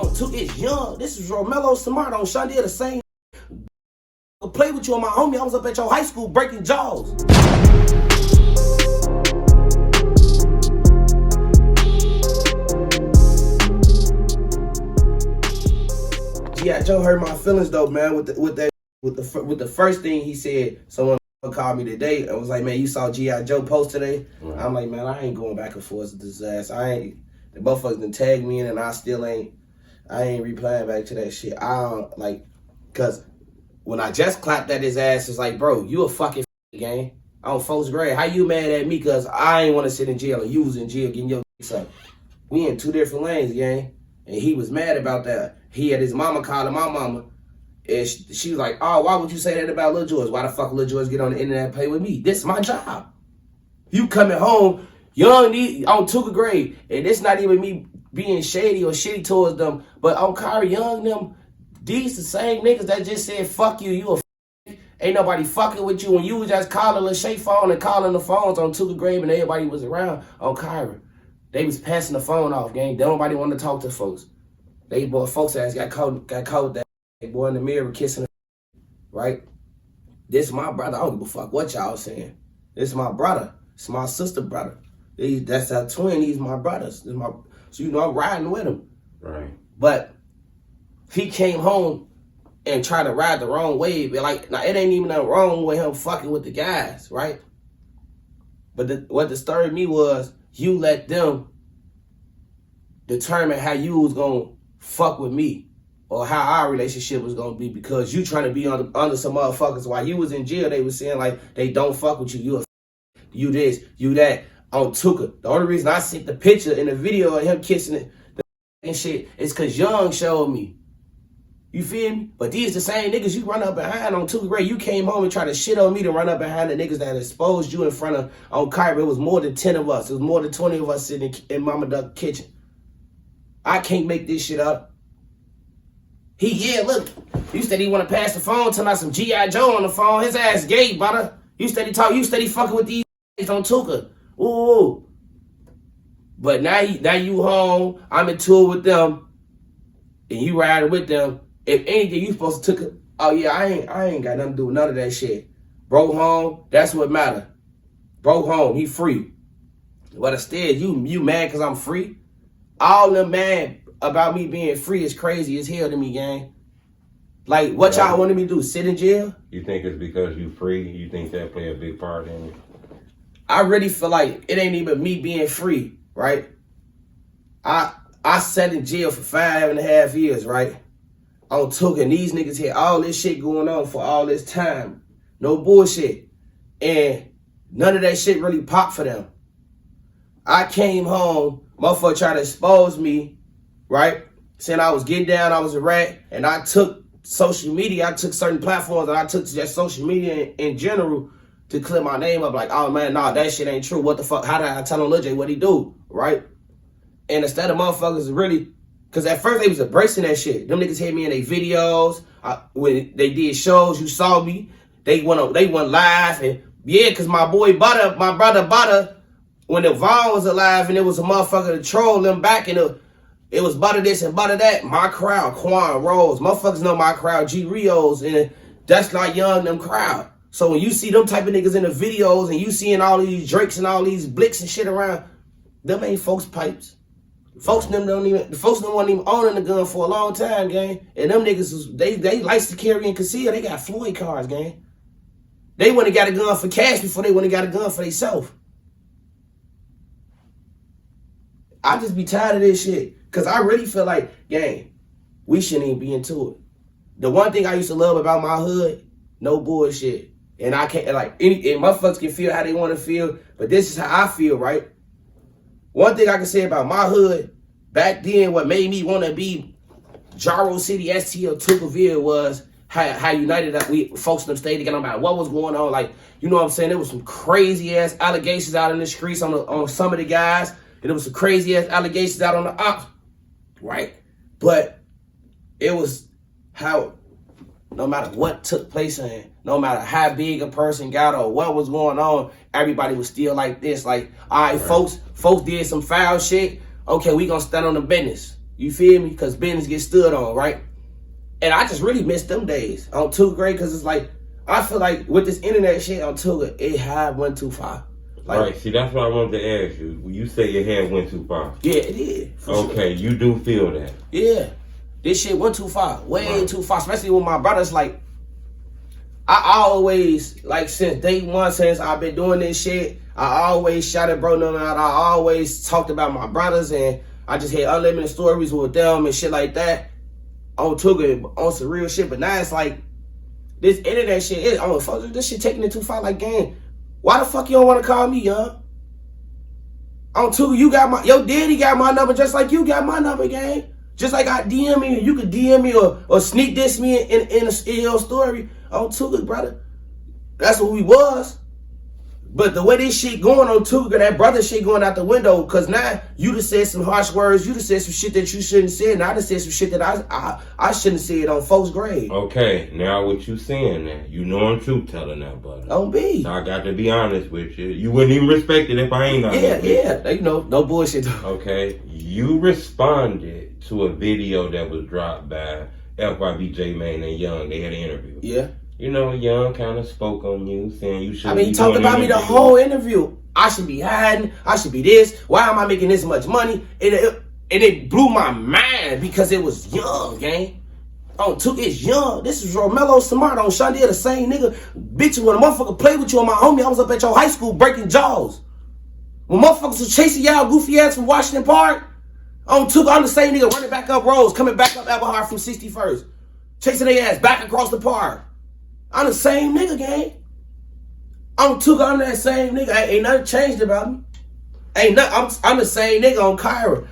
On two, it's young. This is Romello Smart on Sunday the same. Play with you and my homie. I was up at your high school breaking jaws. G.I. Joe hurt my feelings though, man. With the first thing he said. Someone called me today and was like, "Man, you saw G.I. Joe post today?" Mm-hmm. I'm like, "Man, I ain't going back and forth with this ass. The motherfuckers done tagged me in, and I ain't replying back to that shit. I don't like, cause when I just clapped at his ass, it's like, bro, you a fucking gang. I'm first grade. How you mad at me? Cause I ain't want to sit in jail and you was in jail getting your up. We in two different lanes, gang." And he was mad about that. He had his mama calling my mama. And she was like, "Oh, why would you say that about Lil George? Why the fuck Lil George get on the internet and play with me? This is my job. You coming home, young on Tuka grade, and it's not even me being shady or shitty towards them, but on Kyrie Young, them, these the same niggas that just said, fuck you, you a f***. Ain't nobody fucking with you, and you was just calling the Shay phone and calling the phones on Tuka grade, and everybody was around on Kyrie. They was passing the phone off, gang. Nobody wanted to talk to folks. They boy, folks ass got caught with that boy in the mirror kissing, right? This is my brother. I don't give a fuck what y'all saying. This is my brother. It's my sister brother. That's our twin. He's my brothers. So I'm riding with him. Right. But he came home and tried to ride the wrong wave. Like, now it ain't even nothing wrong with him fucking with the guys, right? But what disturbed me was you let them determine how you was gonna fuck with me or how our relationship was gonna be because you trying to be under some motherfuckers. While you was in jail, they was saying like they don't fuck with you. You this, you that. On Tuka. The only reason I sent the picture in the video of him kissing it and shit is because Young showed me. You feel me? But these the same niggas you run up behind on Tuka grade. You came home and tried to shit on me to run up behind the niggas that exposed you in front of on Kyrie. It was more than 10 of us. It was more than 20 of us sitting in Mama Duck kitchen. I can't make this shit up. Look. You said he want to pass the phone, tell me some G.I. Joe on the phone. His ass gay, butter. You steady fucking with these on Tuka. Ooh. But now you home, I'm in tour with them, and you riding with them. If anything, you supposed to took it. Oh yeah, I ain't got nothing to do with none of that shit. Bro home, that's what matter. Bro home, he free. But instead, you mad because I'm free? All them mad about me being free is crazy as hell to me, gang. Like, what y'all wanted me to do, sit in jail? You think it's because you free? You think that play a big part in it? I really feel like it ain't even me being free, right? I sat in jail for 5.5 years, right? On Tuka, and these niggas had all this shit going on for all this time. No bullshit. And none of that shit really popped for them. I came home, motherfucker tried to expose me, right? Saying I was getting down, I was a rat, and I took social media, I took certain platforms, and I took just social media in general to clear my name up, like, oh man, nah, that shit ain't true. What the fuck? How did I tell him Lil J what he do, right? And instead of motherfuckers really, because at first they was embracing that shit. Them niggas hit me in their videos. When they did shows, you saw me. They went live, and yeah, because my brother Butta, when the Vaughn was alive, and it was a motherfucker to troll them back, and it was Butta this and Butta that. My crowd, Quan, Rose, motherfuckers know my crowd, G Rios, and that's not Young, them crowd. So when you see them type of niggas in the videos and you seeing all these Drakes and all these Blicks and shit around, them ain't folks' pipes. Folks them wasn't even owning the gun for a long time, gang. And them niggas, they likes to carry and conceal. They got Floyd cars, gang. They went and got a gun for cash before they went and got a gun for themselves. I just be tired of this shit. Because I really feel like, gang, we shouldn't even be into it. The one thing I used to love about my hood, no bullshit. And I can't, like, and motherfuckers can feel how they want to feel, but this is how I feel, right? One thing I can say about my hood, back then, what made me want to be Jaro City, ST, or Tuckerville was how united that we folks in them stayed together about what was going on. Like, you know what I'm saying? There was some crazy ass allegations out in the streets on some of the guys, and there was some crazy ass allegations out on the ops, right? But it was how, no matter what took place and no matter how big a person got or what was going on, everybody was still like this. Like, all right, folks did some foul shit. Okay, we gonna stand on the business. You feel me? Because business gets stood on, right? And I just really miss them days on 2nd grade because it's like, I feel like with this internet shit on 2nd, it went too far. Like, right, see, that's what I wanted to ask you. You say your head went too far. Yeah, it did. Okay, sure. You do feel that. Yeah. This shit went too far. Way too far. Especially with my brothers. Like, I always, like, since day one, since I've been doing this shit, I always shouted bro no out. I always talked about my brothers, and I just had unlimited stories with them and shit like that. On Tuga, on some real shit. But now it's like, this internet shit, this shit taking it too far. Like, gang, why the fuck you don't want to call me, young? On Tuga, your daddy got my number just like you got my number, gang. Just like I DM me, you could DM me or sneak diss me in your story. On Tuga, brother. That's what we was. But the way this shit going on Tuga, that brother shit going out the window, because now you just said some harsh words, you just said some shit that you shouldn't say, and I just said some shit that I shouldn't say it on folks' grave. Okay, now what you saying now? You know I'm TruthTeller now, buddy. On me. So I got to be honest with you. You wouldn't even respect it if I ain't honest. Yeah. You know, no bullshit. Okay, you responded to a video that was dropped by FBG Butta and Young. They had an interview. Yeah. You know, Young kind of spoke on you, saying you should. I mean, he talked about me the whole interview. I should be hiding. I should be this. Why am I making this much money? And it blew my mind because it was Young, gang. It's Young. This is Romelo Smart on Shonda, the same nigga. Bitch, when a motherfucker played with you and my homie, I was up at your high school breaking jaws. When motherfuckers was chasing y'all goofy ass from Washington Park, I'm the same nigga running back up Rose, coming back up Everhard from 61st, chasing their ass back across the park. I'm the same nigga, gang. I'm that same nigga. Ain't nothing changed about me. I'm the same nigga on Kyra.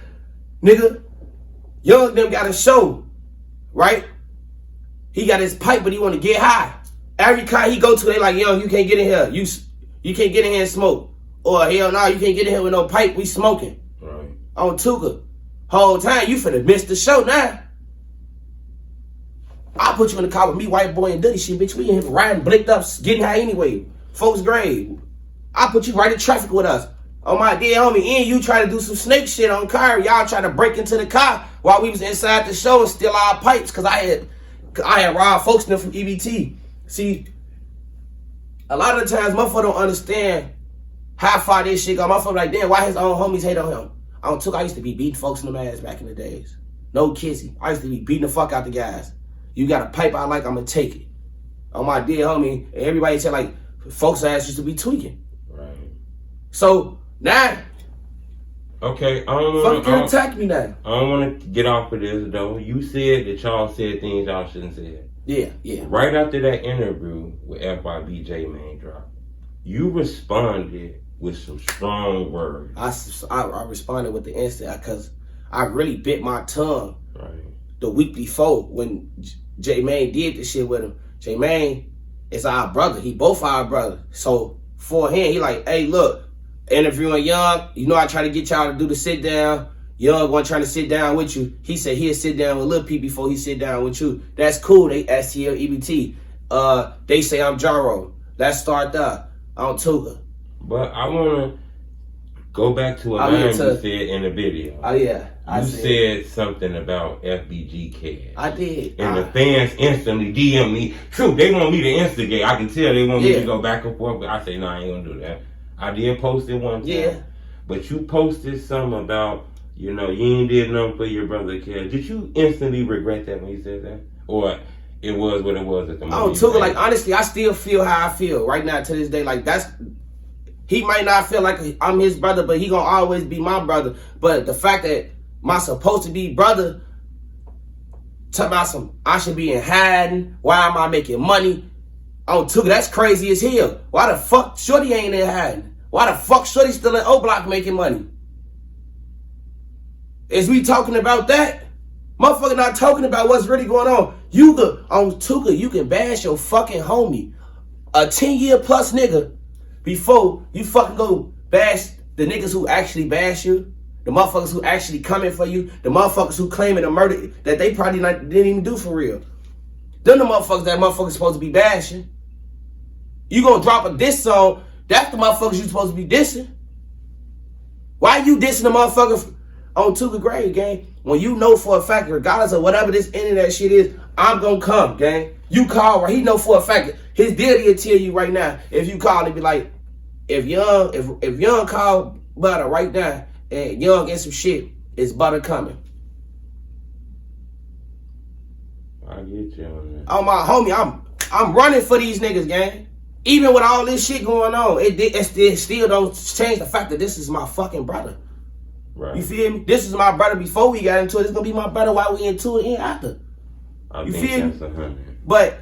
Nigga, Young them got a show, right? He got his pipe, but he want to get high. Every car he go to, they like, Young, you can't get in here. You can't get in here and smoke. Or hell no, you can't get in here with no pipe. We smoking. Right. On Tuga. Whole time, you finna miss the show now. I'll put you in the car with me, white boy, and dirty shit, bitch. We in here riding, blinked up, getting high anyway. Folks' grave. I'll put you right in traffic with us. On my dear homie, and you try to do some snake shit on car. Y'all try to break into the car while we was inside the show and steal our pipes, because I had robbed folks in from EBT. See, a lot of the times, motherfucker don't understand how far this shit go. Motherfucker like, damn, why his own homies hate on him? I used to be beating folks in the ass back in the days. No kissy. I used to be beating the fuck out the guys. You got a pipe I like, I'm gonna take it. On my dear homie, everybody said like, folks' ass used to be tweaking. Right. So, now. Okay, fuck you attack me now. I don't want to get off of this though. You said that y'all said things y'all shouldn't say. Yeah. Right after that interview with FBG dropped, you responded with some strong words. I responded with the instant because I really bit my tongue. Right. The week before when J-Mane did this shit with him. J-Mane is our brother. He both our brother. So for him, he like, hey, look, interviewing Young, you know I try to get y'all to do the sit down. Young one trying to sit down with you. He said he'll sit down with Lil P before he sit down with you. That's cool. They STL EBT. They say I'm Jaro. Let's start that. On Tuga. But I want to go back to a line you said in the video. Oh, yeah. You said something about FBG Cash. I did. And the fans instantly DM me. True, they want me to instigate. I can tell they want me to go back and forth. But I say, no, I ain't going to do that. I did post it one time. Yeah. But you posted something about, you know, you ain't did nothing for your brother Cash. Did you instantly regret that when you said that? Or it was what it was at the moment? Tuga, like, honestly, I still feel how I feel right now to this day. Like, he might not feel like I'm his brother, but he gonna always be my brother. But the fact that my supposed to be brother, talk about I should be in hiding. Why am I making money? Tuga, that's crazy as hell. Why the fuck Shorty ain't in hiding? Why the fuck Shorty still in O-Block making money? Is we talking about that? Motherfucker not talking about what's really going on. Tuga, you can bash your fucking homie, a 10-year plus nigga, before you fucking go bash the niggas who actually bash you, the motherfuckers who actually coming for you, the motherfuckers who claiming a murder that they probably didn't even do for real. Them the motherfuckers that motherfuckers supposed to be bashing. You gonna drop a diss song, that's the motherfuckers you supposed to be dissing. Why you dissing the motherfucker on Tuka grave, gang. When you know for a fact, regardless of whatever this internet shit is, I'm gonna come, gang. You call, he know for a fact. His daddy will tell you right now. If you call, he be like, if Young call Butter right now and Young get some shit, it's Butter coming. I get you on that. Oh my homie, I'm running for these niggas, gang. Even with all this shit going on, it still don't change the fact that this is my fucking brother. Right. You feel me? This is my brother before we got into it. It's gonna be my brother while we into it and after. You feel me? But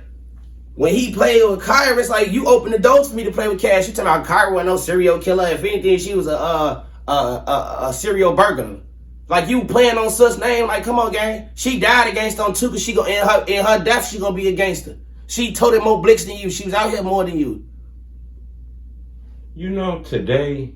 when he played with Kyra, it's like you open the doors for me to play with Cash. You talking about Kyra wasn't no serial killer. If anything, she was a serial burglar. Like you playing on such name, like come on, gang. She died against on Tuka. She gonna in her death, she gonna be a gangster. She toted more blicks than you. She was out here more than you. You know, today